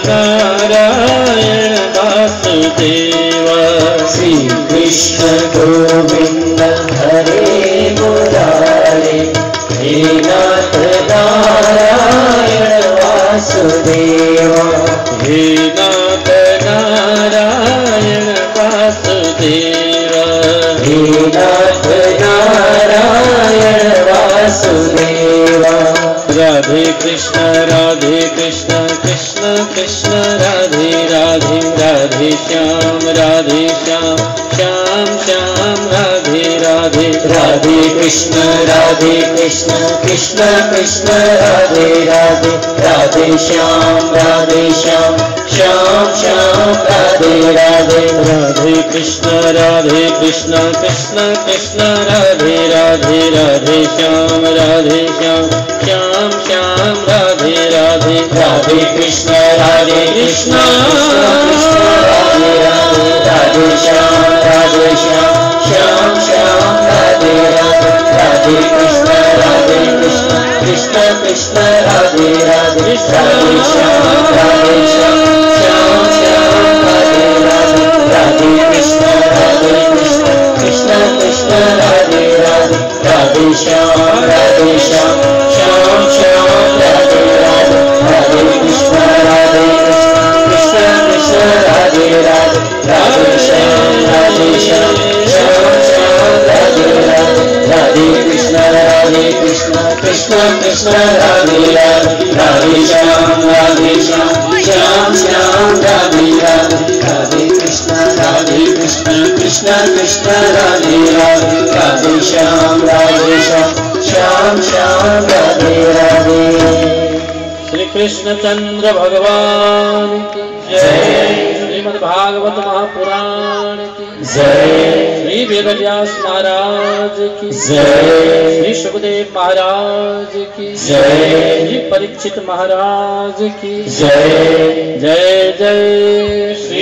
नारायण वासुदेव। श्री कृष्ण गोविंद हरे मुरारे, हे नाथ नारायण वासुदेव। हे नाथ नारायण वासुदेव। हे नाथ नारायण वासुदेव। राधे कृष्ण कृष्ण कृष्ण राधे राधे, राधे श्याम श्याम श्याम राधे राधे। राधे कृष्ण कृष्ण कृष्ण राधे राधे, राधे श्याम श्याम श्याम राधे राधे। राधे कृष्ण कृष्ण कृष्ण राधे राधे, राधे श्याम श्याम श्याम राधे राधे। राधे कृष्ण कृष्ण राधे राधे, राधे श्याम श्याम श्याम राधे राधे। राधे कृष्ण कृष्ण कृष्ण राधे राधे, राधे श्याम श्याम श्याम राधे राधे। राधे कृष्ण कृष्ण कृष्ण राधे राधे, राधे श्याम श्याम श्याम राधे राधे। राधे कृष्ण कृष्ण कृष्ण राधे राधे, राधे श्याम श्याम श्याम राधे राधे। राधे कृष्ण कृष्ण कृष्ण राधे राधे, राधे श्याम श्याम श्याम राधे राधे। राधे कृष्ण कृष्ण कृष्ण राधे राधे, राधे श्याम श्याम श्याम राधे राधे। श्री कृष्ण चंद्र भगवान की जय। श्रीमद् भागवत महापुराण की जय। श्री वेदव्यास महाराज की जय। श्री सुखदेव महाराज की जय। श्री परीक्षित महाराज की जय। जय जय श्री